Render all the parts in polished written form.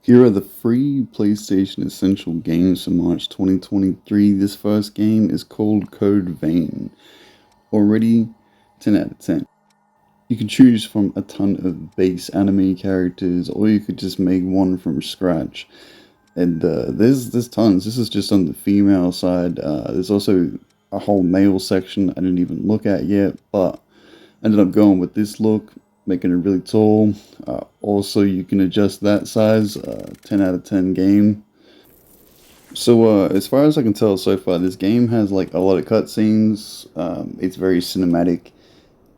Here are the free PlayStation Essential games for March 2023. This first game is called Code Vein. Already 10 out of 10. You can choose from a ton of base anime characters, or you could just make one from scratch. And there's tons. This is just on the female side. There's also a whole male section I didn't even look at yet, but I ended up going with this look, making it really tall. Also, you can adjust that size. 10 out of 10 game. So, as far as I can tell so far, this game has like a lot of cutscenes. It's very cinematic,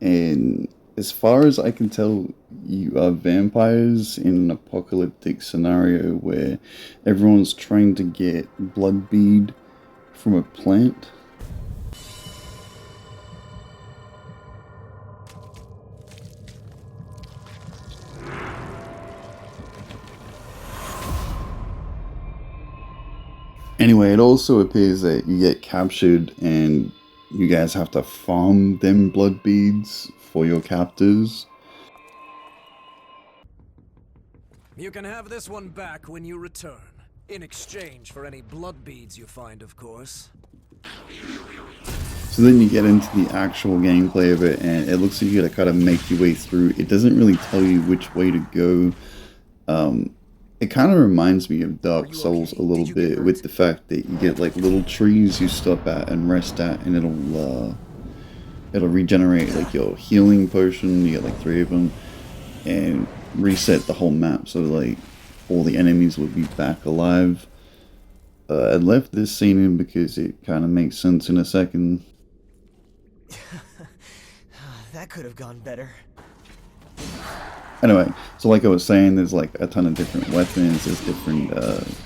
and as far as I can tell, you are vampires in an apocalyptic scenario where everyone's trying to get blood bead from a plant. Anyway, it also appears that you get captured and you guys have to farm them blood beads for your captors. You can have this one back when you return. In exchange for any blood beads you find, of course. So then you get into the actual gameplay of it, and it looks like you gotta kind of make your way through. It doesn't really tell you which way to go. It kind of reminds me of Dark Souls a little bit, with the fact that you get like little trees you stop at and rest at, and it'll regenerate like your healing potion. You get like 3 of them, and reset the whole map so like all the enemies will be back alive. I left this scene in because it kind of makes sense in a second. That could have gone better. Anyway, so like I was saying, there's like a ton of different weapons, there's different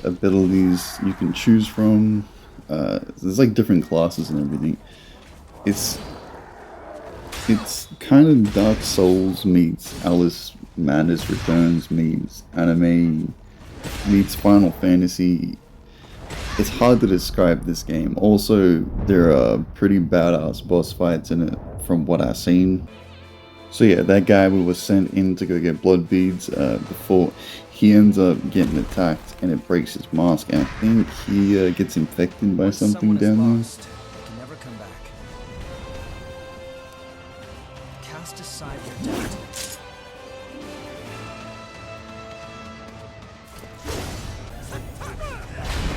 abilities you can choose from. There's like different classes and everything. It's kind of Dark Souls meets Alice Madness Returns meets anime meets Final Fantasy. It's hard to describe this game. Also, there are pretty badass boss fights in it from what I've seen. So yeah, that guy we was sent in to go get blood beads before he ends up getting attacked and it breaks his mask, and I think he gets infected by something down there. Lost, they can never come back. Cast aside your doubt.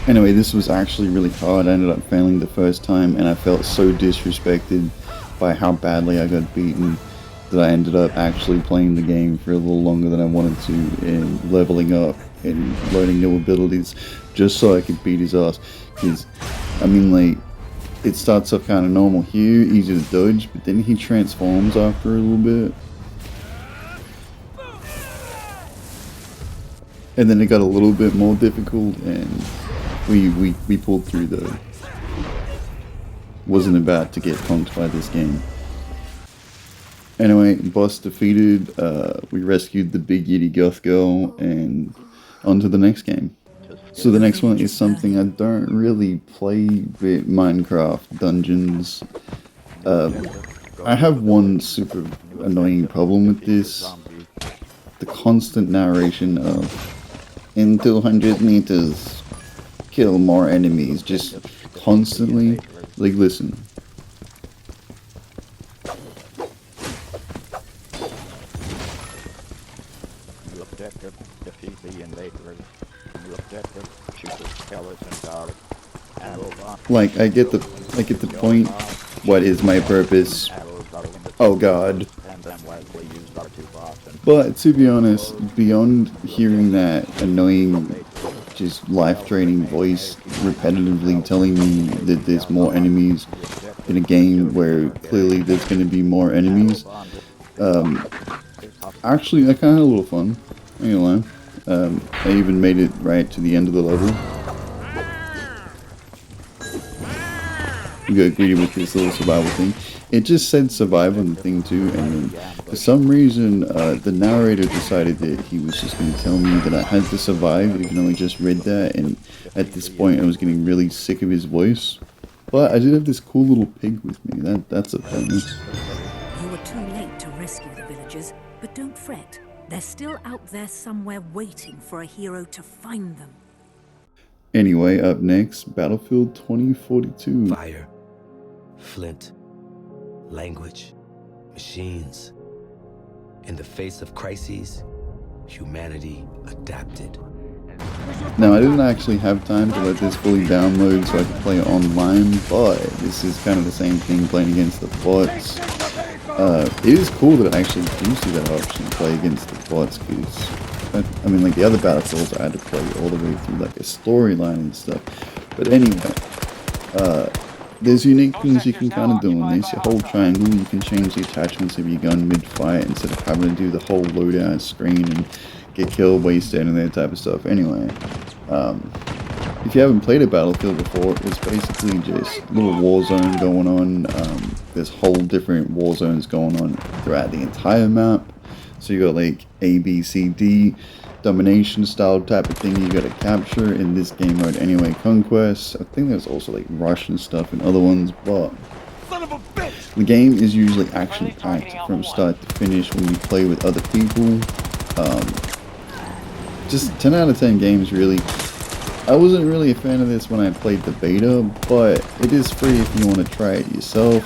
Anyway, this was actually really hard. I ended up failing the first time, and I felt so disrespected by how badly I got beaten that I ended up actually playing the game for a little longer than I wanted to, and leveling up and learning new abilities just so I could beat his ass. Because, I mean, like, it starts off kind of normal here, easy to dodge, but then he transforms after a little bit. And then it got a little bit more difficult, and we pulled through though. Wasn't about to get punked by this game. Anyway, boss defeated, we rescued the big yitty goth girl, and on to the next game. So the next one is something I don't really play with Minecraft Dungeons. I have one super annoying problem with this. The constant narration of, in 200 meters, kill more enemies, just constantly. Like, listen. You objective, defeat the invaders. You objective, shoot the skeleton guard. And move on. Like, I get the point. What is my purpose? Oh god. And then wisely use R2 bots and But to be honest, beyond hearing that annoying, just life-draining voice repetitively telling me that there's more enemies in a game where clearly there's going to be more enemies, actually I kind of had a little fun. I ain't gonna lie. I even made it right to the end of the level. You got greedy with this little survival thing. It just said survive on the thing too, and then for some reason the narrator decided that he was just going to tell me that I had to survive even though I just read that, and at this point I was getting really sick of his voice. But I did have this cool little pig with me, that's a bonus. You were too late to rescue the villagers, but don't fret. They're still out there somewhere waiting for a hero to find them. Anyway, up next, Battlefield 2042. Fire, flint, language, machines. In the face of crises, humanity adapted. Now, I didn't actually have time to let this fully download so I could play it online, but this is kind of the same thing playing against the bots. It is cool that I actually do see that option, play against the bots, because, I mean, like the other Battlefields, I had to play all the way through like a storyline and stuff. But anyway, there's unique things you can kind of do in this. You hold triangle, you can change the attachments of your gun mid-fight instead of having to do the whole loadout screen and get killed while you're standing there type of stuff. Anyway, if you haven't played a Battlefield before, it's basically just a little war zone going on. There's whole different war zones going on throughout the entire map. So you got like A, B, C, D, domination style type of thing you got to capture in this game mode anyway. Conquest, I think there's also like Russian stuff and other ones, but the game is usually action packed from start to finish when you play with other people. Just 10 out of 10 games really. I wasn't really a fan of this when I played the beta, but it is free if you want to try it yourself.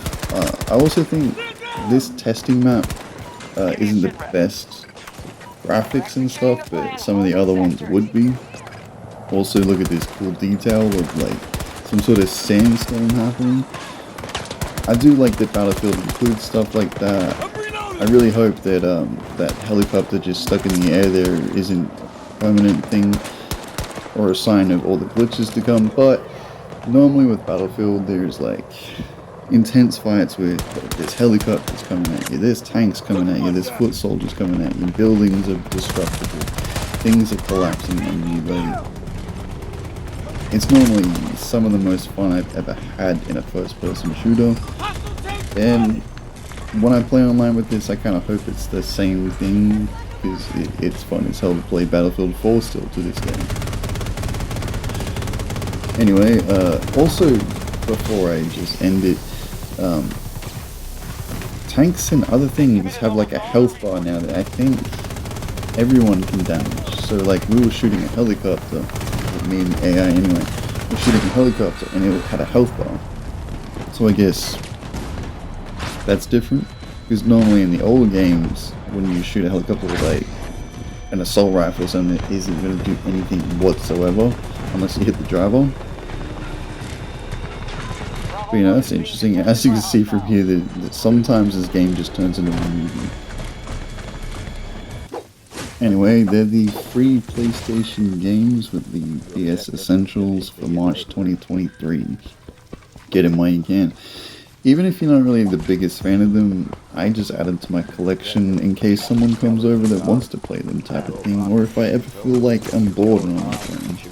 I also think this testing map isn't the best graphics and stuff, but some of the other ones would be. Also, look at this cool detail of like some sort of sandstorm happening. I do like that Battlefield includes stuff like that. I really hope that that helicopter just stuck in the air there isn't a permanent thing or a sign of all the glitches to come, but normally with Battlefield there's like intense fights where there's helicopters coming at you, there's tanks coming at you, there's foot soldiers coming at you, buildings are destructible, things are collapsing on you. Like, it's normally some of the most fun I've ever had in a first-person shooter, and when I play online with this I kind of hope it's the same thing, because it's fun as hell to play Battlefield 4 still to this day. Anyway, also, before I just end it, tanks and other things have like a health bar now that I think everyone can damage. So like, we were shooting a helicopter, me and AI anyway, we were shooting a helicopter and it had a health bar. So I guess that's different, because normally in the old games, when you shoot a helicopter with like an assault rifle or something, it isn't going to do anything whatsoever unless you hit the driver. But, you know, that's interesting. As you can see from here, that sometimes this game just turns into a movie. Anyway, they're the free PlayStation games with the PS Essentials for March 2023. Get them while you can. Even if you're not really the biggest fan of them, I just add them to my collection in case someone comes over that wants to play them type of thing, or if I ever feel like I'm bored and I'm playing.